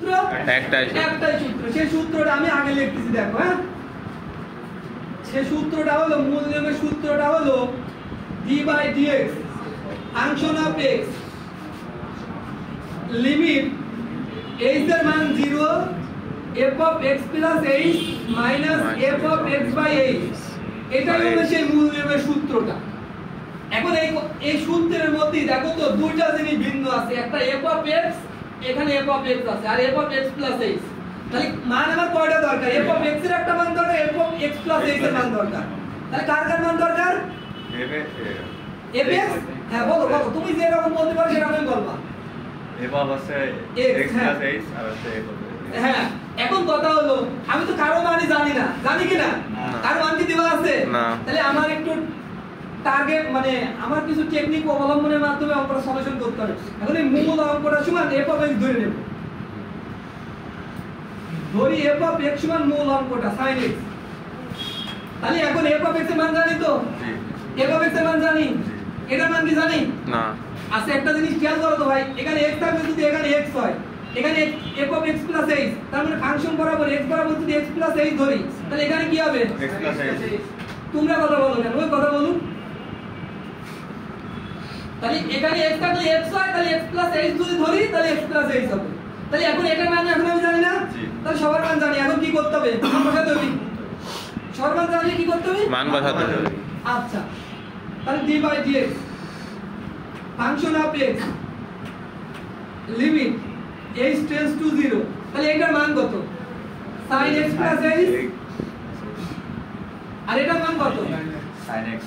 সূত্র একটাই সূত্র সেই সূত্রটা আমি আগে লিখতেছি দেখো হ্যাঁ সেই সূত্রটা হলো মূল নিয়মের সূত্রটা হলো d/dx function of x limit h এর মান 0 f of x plus h minus f of x by h এটাই হলো সেই মূল নিয়মের সূত্রটা এখন এই সূত্রের মধ্যে দেখো তো দুইটা জিনিস ভিন্ন আছে একটা f of x এখানে f of x আছে আর f of x plus h তাহলে মান আমার কয়টা দরকার f of x এর একটা মান দরকার f of x plus h এর মান দরকার তাহলে কার মান দরকার f x হ্যাঁ বলো তুমি যে রকম বলতে পারো সেরকমই বলবা f of x plus h আর আছে f of হ্যাঁ এখন কথা হলো আমি তো কারো মানই জানি না জানি কি না কারো মান কি দেওয়া আছে তাহলে আমার একটু টার্গেট মানে আমার কিছু টেকনিক অবলম্বনের মাধ্যমে অঙ্কটা সলিউশন করতে হবে এখন এই মূল অঙ্কটা সমান f of x ধরে নেব ধরি f of x সমান মূল অঙ্কটা sin x তাহলে এখন f of x এর মান জানি তো f of x এর মান জানি এটার মান কি জানি না আচ্ছা একটা জিনিস খেয়াল করো তো ভাই এখানে x থাকবে যদি এখানে x হয় এখানে f of x plus h তার মানে ফাংশন বরাবর x বরাবর যদি x plus h ধরি তাহলে এখানে কি হবে x plus h তোমরা কথা বলো না ওই কথা বলুন তাহলে এখানে x থাকলে x হয় তাহলে x plus h যদি ধরি তাহলে x plus h হবে তাহলে এখন এটার মান এখন আমি জানি না তাহলে সবার মান জানি এখন কি করতে হবে মান বসাতে হবে সবার মান জানলে কি করতে হবে মান বসাতে হবে আচ্ছা তাহলে d/dx function of x limit h tends to 0 তাহলে এটার মান কত sin x plus h আর এটার মান কত sin x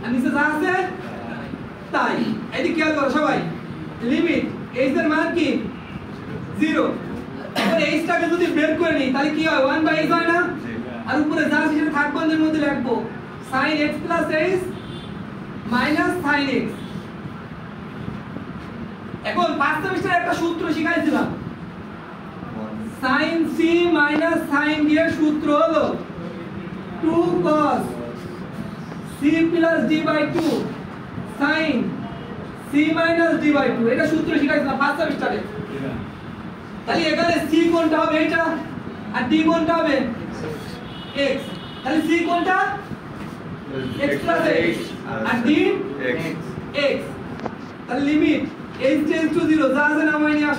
আর নিচে যা আছে তাই এদিকে খেয়াল করো সবাই লিমিট h এর মান কি 0 এখন h টাকে যদি বের করে নিই তাহলে কি হয় 1/h হয় না আর উপরে যা আছে সেটা থাক বন্ধের মধ্যে লিখবো sin x plus h minus sin x এখন ফার্স্ট সেমিস্টারে একটা সূত্র শিখাইছিলাম sin c minus sin d এর সূত্র হলো 2 cos c plus d by 2 sin c minus d by 2 এটা সূত্র শিখাইছিলাম ফার্স্ট সেমিস্টারে তাহলে এখানে c কোনটা হবে এটা আর d কোনটা হবে x তাহলে c কোনটা x plus h আর d x তাহলে লিমিট h tends to 0 যা আছে নামায় নিয়ে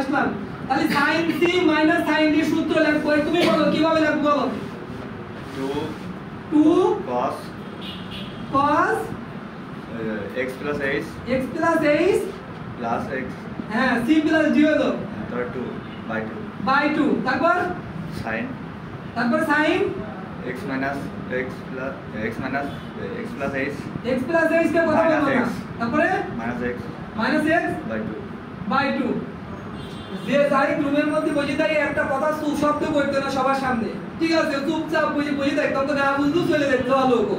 আসলাম তাহলে sin c minus sin d সূত্র লিখবো তুমি বলো কিভাবে লিখবো বলো 2 cos x plus h plus x হ্যাঁ c plus d হলো তারপর 2 by 2 তারপর sin x minus x plus h x plus h কে কথা বলবো না তারপরে minus x by 2 যে যাই রুমের মধ্যে বসে থাকে একটা কথা শব্দ করতে না সবার সামনে ঠিক আছে চুপচাপ বসে থাকে তখন না বুঝলো চলে যেতে ভালো লোক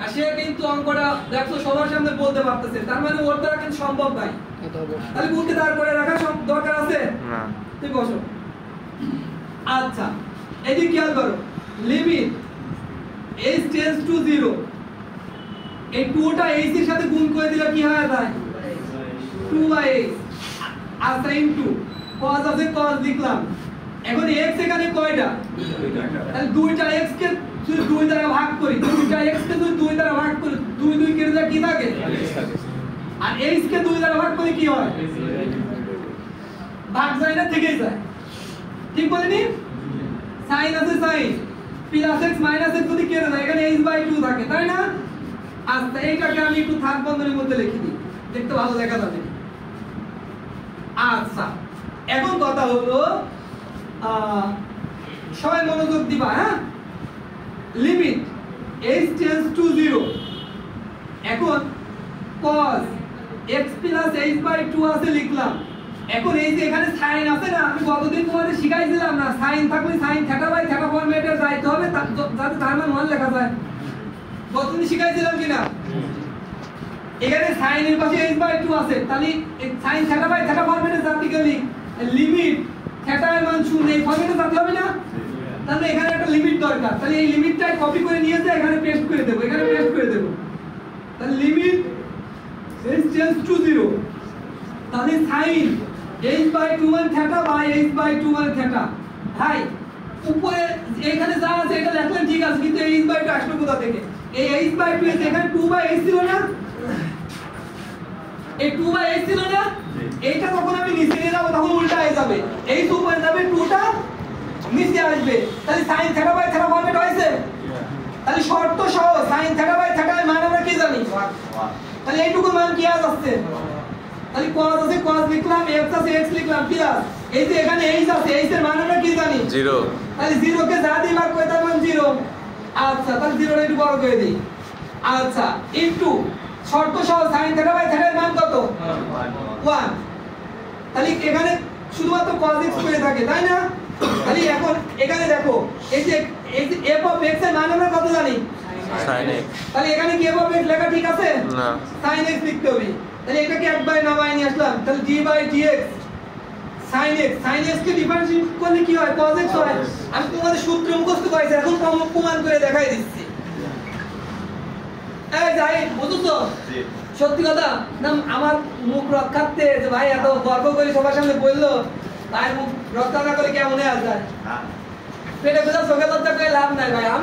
আর সে কিন্তু অঙ্কটা দেখো সবার সামনে বলতে পারতেছে তার মানে ওর দ্বারা কিন্তু সম্ভব নাই তাহলে বুকে দাঁড় করে রাখা দরকার আছে না তুমি বসো আচ্ছা এই যে খেয়াল করো লিমিট h tends to 0 এই 2 টা h এর সাথে গুণ করে দিলে কি হয় যায় 2/h আর sin 2 cos আছে cos লিখলাম এখন x এখানে কয়টা তাহলে দুইটা x কে যদি 2 দ্বারা ভাগ করি দুইটা x কে যদি 2 দ্বারা ভাগ করি 2 কেটে যায় কি থাকে আর h কে 2 দ্বারা ভাগ করি কি হয় ভাগ যায় না থেকেই যায় ঠিক বলিনি sin আছে sin plus x minus x যদি কেটে যায় এখানে h/2 থাকে তাই না আচ্ছা এইটাকে আমি একটু থাক বন্ধনীর মধ্যে লিখে দিই দেখতে ভালো দেখা যাবে আচ্ছা এখন কথা হলো সবাই মনোযোগ দিবা হ্যাঁ লিমিট h tends to 0 এখন cos x plus h/2 আছে লিখলাম এখন এই যে এখানে sin আছে না আমি গতদিন তোমাদের শিখাইছিলাম না sin থাকলে sin θ/θ ফরম্যাটে যাইতে হবে যাতে তার মান 1 লেখা যায় গতদিন শিখাইছিলাম কিনা এখানে sin এর পাশে h/2 আছে তাহলে sin θ/θ ফরম্যাটে যাতে গেলে লিমিট θ এর মান 0 এই ফরম্যাটে যাতে হবে না তাহলে এখানে একটা লিমিট দরকার তাহলে এই লিমিটটাই কপি করে নিয়ে এসে এখানে পেস্ট করে দেব তাহলে লিমিট h tends to 0 তাহলে sin h/2 মানে থিটা বাই h/2 মানে থিটা। ভাই উপরে এখানে যা আছে এটা লিখলেন ঠিক আছে, কিন্তু h/2 আসলো কোথা থেকে? এই h/2 এর এখানে 2/h ছিল না, এই 2/h ছিল না, এইটা যখন আমি নিচে নিয়ে যাবো তখন উল্টা হয়ে যাবে, এই 2 উপরে যাবে, 2টা নিচে আসবে, তাহলে sin θ/θ ফরম্যাট হয়েছে। তাহলে শর্ত সহ sin θ/θ এর মান আমরা কি জানি? তাহলে এইটুকু মান কি আসছে? তাহলে cos আছে cos লিখলাম, x আছে x লিখলাম, প্লাস এই যে এখানে h আছে, h এর মান আমরা কি জানি? 0। তাহলে 0 কে যা দিই ভাগ করে তার মান 0। আচ্ছা, তাহলে 0 টা একটু বড় করে দিই। আচ্ছা, ইনটু শর্ত সহ sin θ/θ এর মান কত? 1। তাহলে এখানে শুধুমাত্র cos x করে থাকে, তাই না? তাহলে এখন এখানে দেখো এই যে f of x এর মান আমরা কত জানি? sin x। তাহলে এখানে কি f of x লেখা ঠিক আছে? না, sin x লিখতে হবে। তাহলে এটাকে একবারে নামাই নিয়ে আসলাম, তাহলে d/dx sin x কে ডিফারেন্সিয়েট করলে কি হয়? cos x হয়। আমি তোমাদের সূত্র মুখস্থ করেছি, এখন প্রমাণ করে দেখাই দিচ্ছি। এই যাই, বুঝছো? সত্যি কথা না, আমার মুখ রক্ষার্থে যে ভাই এত গর্ব করে সবার সামনে বললো, ভাই মুখ রক্ষা না করে কেমন হয়ে যায়? পেটে পেটে চোখে লজ্জা করে লাভ নাই ভাই।